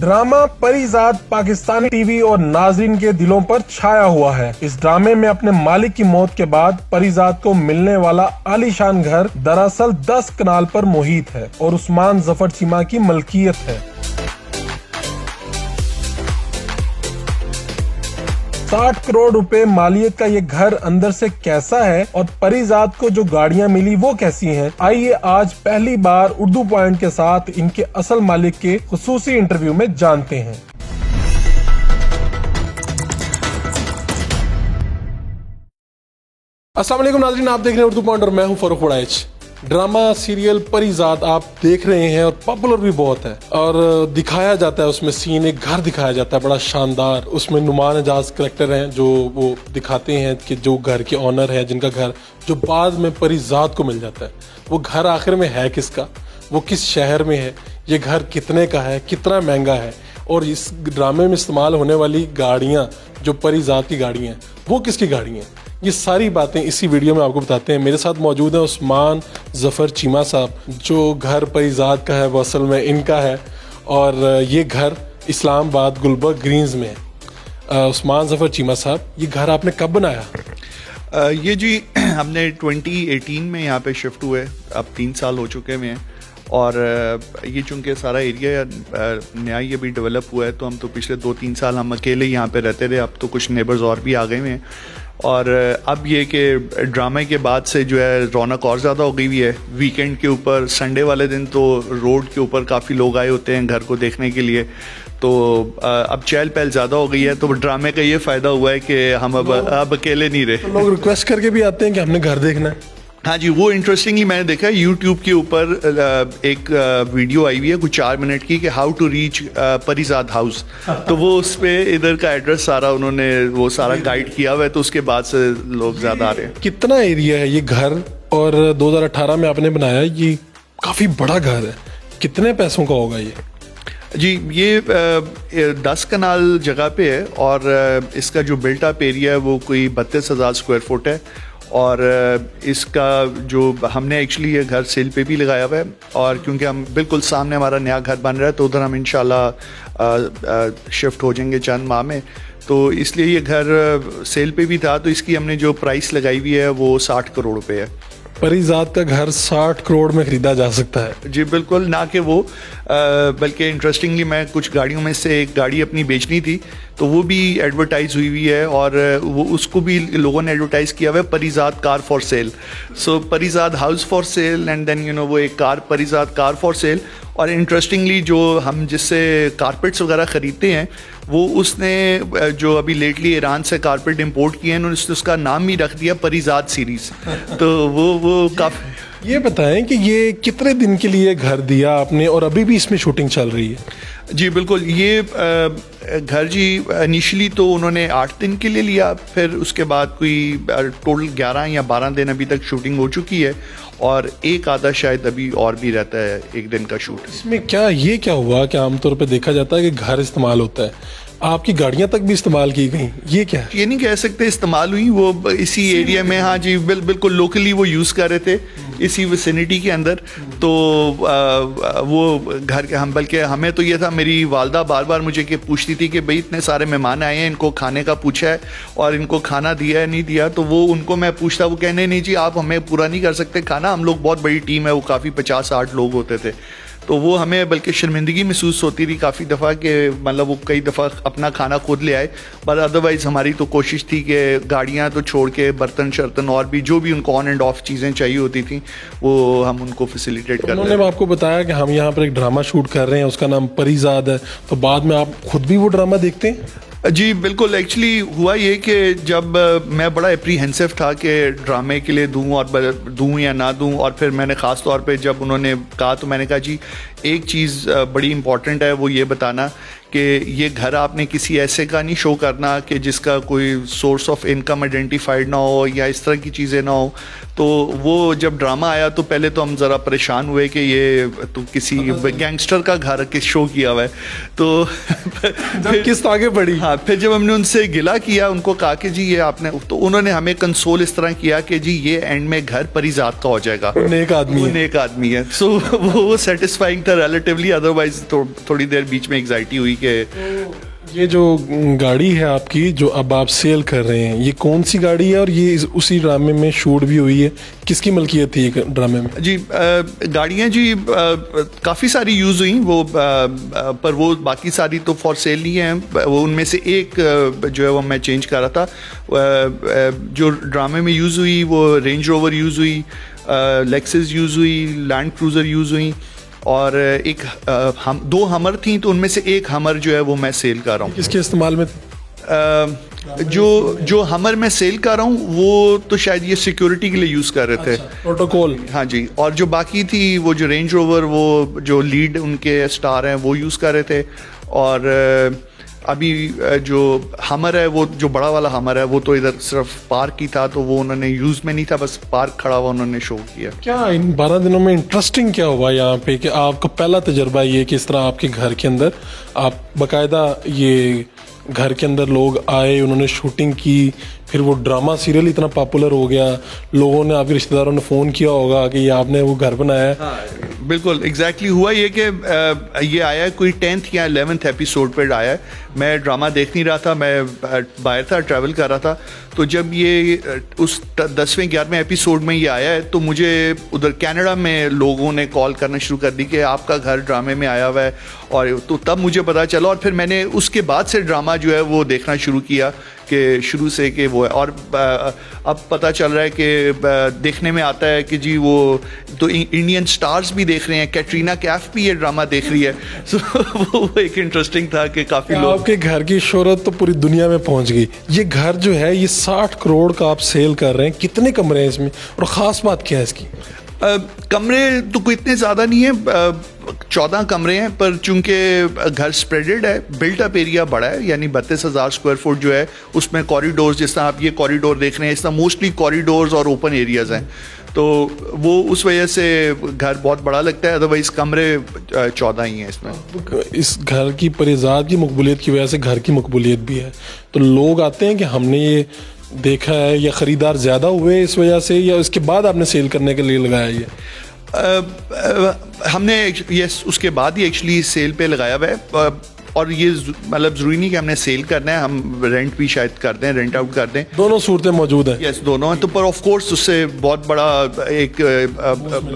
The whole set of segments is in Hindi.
ड्रामा परिजात पाकिस्तानी टीवी और नाजरीन के दिलों पर छाया हुआ है। इस ड्रामे में अपने मालिक की मौत के बाद परिजात को मिलने वाला आलीशान घर दरअसल 10 कनाल पर मुहित है और उस्मान जफर चीमा की मलकियत है। 60 करोड़ रुपए मालियत का ये घर अंदर से कैसा है और परिजात को जो गाड़ियां मिली वो कैसी हैं? आइए आज पहली बार उर्दू पॉइंट के साथ इनके असल मालिक के खुसूसी इंटरव्यू में जानते हैं। अस्सलाम वालेकुम नाज़रीन, आप देख रहे हैं उर्दू पॉइंट और मैं हूं फरूख वड़ाइच। ड्रामा सीरियल परिजात आप देख रहे हैं और पॉपुलर भी बहुत है और दिखाया जाता है उसमें सीन, एक घर दिखाया जाता है बड़ा शानदार। उसमें नुमान एजाज करेक्टर हैं जो वो दिखाते हैं कि जो घर के ऑनर है, जिनका घर जो बाद में परिजात को मिल जाता है। वो घर आखिर में है किसका, वो किस शहर में है, ये घर कितने का है, कितना महंगा है और इस ड्रामे में इस्तेमाल होने वाली गाड़ियाँ जो परिजात की गाड़ियाँ हैं वो किसकी गाड़ियाँ हैं, ये सारी बातें इसी वीडियो में आपको बताते हैं। मेरे साथ मौजूद है उस्मान जफर चीमा साहब, जो घर परिजात का है वो असल में इनका है और ये घर इस्लामाबाद गुलबर्ग ग्रीन्स में है। उस्मान जफर चीमा साहब, ये घर आपने कब बनाया? ये जी हमने 2018 में यहाँ पे शिफ्ट हुए, अब 3 साल हो चुके हैं और ये चूँकि सारा एरिया नया ही अभी डेवलप हुआ है तो हम तो पिछले 2-3 साल हम अकेले यहाँ पे रहते रहे। अब तो कुछ नेबर्स और भी आ गए हैं और अब ये कि ड्रामे के बाद से जो है रौनक और ज़्यादा हो गई हुई है। वीकेंड के ऊपर संडे वाले दिन तो रोड के ऊपर काफ़ी लोग आए होते हैं घर को देखने के लिए, तो अब चहल पहल ज़्यादा हो गई है। तो ड्रामे का ये फ़ायदा हुआ है कि हम अब अकेले नहीं रहे। तो लोग रिक्वेस्ट करके भी आते हैं कि हमने घर देखना है। हाँ जी, वो इंटरेस्टिंगली मैंने देखा यूट्यूब के ऊपर एक वीडियो आई हुई है कुछ 4 मिनट की कि how to reach Parijat house. तो वो उस पर इधर का एड्रेस सारा उन्होंने वो सारा गाइड किया हुआ है, तो उसके बाद से लोग ज़्यादा आ रहे हैं। कितना एरिया है ये घर और 2018 में आपने बनाया, ये काफ़ी बड़ा घर है, कितने पैसों का होगा ये? जी ये 10 कनाल जगह पे है और इसका जो बिल्ट अप एरिया है वो कोई 32,000 स्क्वायर फुट है और इसका जो हमने एक्चुअली ये घर सेल पे भी लगाया हुआ है और क्योंकि हम बिल्कुल सामने हमारा नया घर बन रहा है तो उधर हम इंशाल्लाह शिफ्ट हो जाएंगे चंद माह में, तो इसलिए ये घर सेल पे भी था। तो इसकी हमने जो प्राइस लगाई हुई है वो 60 करोड़ रुपए है। परिजात का घर 60 करोड़ में खरीदा जा सकता है? जी बिल्कुल, ना कि वो बल्कि इंटरेस्टिंगली मैं कुछ गाड़ियों में से एक गाड़ी अपनी बेचनी थी तो वो भी एडवर्टाइज हुई है और वो उसको भी लोगों ने एडवर्टाइज किया हुआ है Parijat car for sale. So Parijat house for sale and then वो एक car Parijat car for sale. और इंटरेस्टिंगली जो हम जिससे कारपेट्स वगैरह ख़रीदते हैं वो उसने जो अभी लेटली ईरान से कारपेट इंपोर्ट किए हैं उन्होंने उसका नाम ही रख दिया परिजात सीरीज़। तो वो काफ़ी। ये बताएं कि ये कितने दिन के लिए घर दिया आपने और अभी भी इसमें शूटिंग चल रही है? जी बिल्कुल, ये घर जी इनिशियली तो उन्होंने 8 दिन के लिए लिया, फिर उसके बाद कोई टोटल 11 या 12 दिन अभी तक शूटिंग हो चुकी है और एक आधा शायद अभी और भी रहता है 1 दिन का शूट। इसमें क्या हुआ कि आमतौर पे देखा जाता है कि घर इस्तेमाल होता है, आपकी गाड़ियां तक भी इस्तेमाल की गई, ये क्या है? ये नहीं कह सकते इस्तेमाल हुई, वो इसी एरिया में, हाँ जी बिल्कुल लोकली वो यूज़ कर रहे थे इसी विसिनिटी के अंदर। तो वो घर के हम बल्कि हमें तो ये था, मेरी वालदा बार बार मुझे कि पूछती थी कि भाई इतने सारे मेहमान आए हैं, इनको खाने का पूछा है और इनको खाना दिया है नहीं दिया, तो वो उनको मैं पूछता, वो कहने नहीं जी आप हमें पूरा नहीं कर सकते खाना, हम लोग बहुत बड़ी टीम है, वो काफ़ी 50-60 लोग होते थे। तो वो हमें बल्कि शर्मिंदगी महसूस होती थी काफ़ी दफ़ा कि मतलब वो कई दफ़ा अपना खाना खुद ले आए, बट अदरवाइज़ हमारी तो कोशिश थी कि गाड़ियाँ तो छोड़ के बर्तन शर्तन और भी जो भी उनको ऑन एंड ऑफ चीज़ें चाहिए होती थी वो हम उनको फैसिलिटेट कर रहे हैं। उन्होंने आपको बताया कि हम यहाँ पर एक ड्रामा शूट कर रहे हैं, उसका नाम परिजात है, तो बाद में आप खुद भी वो ड्रामा देखते हैं? जी बिल्कुल, एक्चुअली हुआ ये कि जब मैं बड़ा एप्रीहेंसिव था कि ड्रामे के लिए दूं और दूं या ना दूं, और फिर मैंने ख़ास तौर पे जब उन्होंने कहा तो मैंने कहा जी एक चीज़ बड़ी इम्पॉर्टेंट है, वो ये बताना कि ये घर आपने किसी ऐसे का नहीं शो करना कि जिसका कोई सोर्स ऑफ इनकम आइडेंटिफाइड ना हो या इस तरह की चीज़ें ना हो। तो वो जब ड्रामा आया तो पहले तो हम ज़रा परेशान हुए कि ये तो किसी गैंगस्टर का घर किस शो किया हुआ है। तो किस्त आगे बढ़ी। हाँ, फिर जब हमने उनसे गिला किया, उनको कहा कि जी ये आपने, तो उन्होंने हमें कंसोल इस तरह किया कि जी ये एंड में घर परिजात का हो जाएगा, नेक आदमी है। सो वो सेटिस्फाइंग था था रिलेटिवली, अदरवाइज थोड़ी देर बीच में एग्जाइटी हुई कि ये जो गाड़ी है आपकी जो अब आप सेल कर रहे हैं, ये कौन सी गाड़ी है और ये उसी ड्रामे में शूट भी हुई है? किसकी मलकियत थी ये ड्रामे में? जी गाड़ियाँ जी काफ़ी सारी यूज़ हुई वो, पर वो बाकी सारी तो फॉर सेल नहीं है। वो उनमें से एक जो है वो मैं चेंज कर रहा था। जो ड्रामे में यूज़ हुई वो रेंज रोवर यूज़ हुई, लेक्सस यूज़ हुई, लैंड क्रूज़र यूज़ हुई, और एक हम 2 हमर थी, तो उनमें से एक हमर जो है वो मैं सेल कर रहा हूँ। किसके इस्तेमाल में? जो हमर मैं सेल कर रहा हूँ वो तो शायद ये सिक्योरिटी के लिए यूज़ कर रहे थे, प्रोटोकॉल। हाँ जी। और जो बाकी थी वो जो रेंज रोवर, वो जो लीड उनके स्टार हैं वो यूज़ कर रहे थे। और अभी जो हमर है, वो जो बड़ा वाला हमर है, वो तो इधर सिर्फ पार्क ही था, तो वो उन्होंने यूज़ में नहीं था, बस पार्क खड़ा हुआ उन्होंने शो किया। क्या इन 12 दिनों में इंटरेस्टिंग क्या हुआ यहाँ पे कि आपका पहला तजर्बा ये कि इस तरह आपके घर के अंदर आप बाकायदा ये घर के अंदर लोग आए, उन्होंने शूटिंग की, फिर वो ड्रामा सीरियल इतना पॉपुलर हो गया, लोगों ने, आपके रिश्तेदारों ने फ़ोन किया होगा कि ये आपने वो घर बनाया है? हाँ बिल्कुल एग्जैक्टली हुआ ये कि ये आया कोई 10th या 11th एपिसोड पर आया है। मैं ड्रामा देख नहीं रहा था, मैं बाहर था, ट्रैवल कर रहा था, तो जब ये उस 10वें 11वें एपिसोड में ये आया है, तो मुझे उधर कनाडा में लोगों ने कॉल करना शुरू कर दी कि आपका घर ड्रामे में आया हुआ है, और तो तब मुझे पता चला। और फिर मैंने उसके बाद से ड्रामा जो है वो देखना शुरू किया कि शुरू से कि वो है। और अब पता चल रहा है कि देखने में आता है कि जी वो तो इंडियन स्टार्स भी देख रहे हैं, कैटरीना कैफ भी ये ड्रामा देख रही है। सो वो एक इंटरेस्टिंग था कि काफ़ी लोग, आपके घर की शोहरत तो पूरी दुनिया में पहुंच गई। ये घर जो है ये 60 करोड़ का आप सेल कर रहे हैं, कितने कमरे हैं इसमें और ख़ास बात क्या है इसकी? कमरे तो कोई इतने ज़्यादा नहीं है, 14 कमरे हैं, पर चूंकि घर स्प्रेडेड है, बिल्ट अप एरिया बड़ा है, यानी 32,000 स्क्वायर फुट जो है, उसमें कॉरिडोर्स, जिस तरह आप ये कॉरिडोर देख रहे हैं, इस तरह मोस्टली कॉरिडोर्स और ओपन एरियाज हैं, तो वो उस वजह से घर बहुत बड़ा लगता है। अदरवाइज कमरे 14 ही हैं इसमें। इस घर की परिजात की मकबूलियत की वजह से घर की मकबूलियत भी है, तो लोग आते हैं कि हमने ये देखा है, या ख़रीदार ज़्यादा हुए इस वजह से, या इसके बाद आपने सेल करने के लिए लगाया ये? हमने ये उसके बाद ही एक्चुअली सेल पे लगाया हुआ है, और ये मतलब ज़रूरी नहीं कि हमने सेल करना है, हम रेंट भी शायद कर दें, रेंट आउट कर दें, दोनों सूरतें मौजूद हैं। यस दोनों हैं। तो पर ऑफ कोर्स उससे बहुत बड़ा एक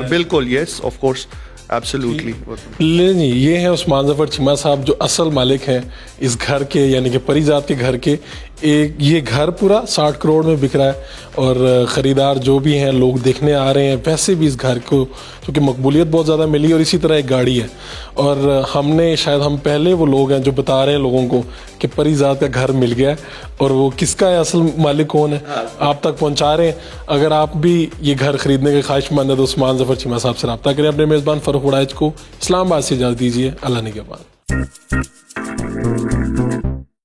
बिल्कुल यस ऑफ कोर्स एब्सोल्युटली। ले जी, ये है उस्मान ज़फ़र चीमा साहब जो असल मालिक हैं इस घर के, यानी कि परिजात के घर के। एक ये घर पूरा 60 करोड़ में बिक रहा है, और ख़रीदार जो भी हैं, लोग देखने आ रहे हैं। वैसे भी इस घर को क्योंकि मकबूलियत बहुत ज़्यादा मिली, और इसी तरह एक गाड़ी है, और हमने शायद हम पहले वो लोग हैं जो बता रहे हैं लोगों को कि परिजात का घर मिल गया है, और वो किसका है, असल मालिक कौन है, आप तक पहुँचा रहे हैं। अगर आप भी ये घर ख़रीदने के ख्वाहिशमंद है तो उस्मान ज़फ़र चीमा साहब से रब्ता करें। अपने मेज़बान फ़ारूक वड़ाइच को इस्लामाबाद से इजाज़त दीजिए। अल्लाह निगहबान।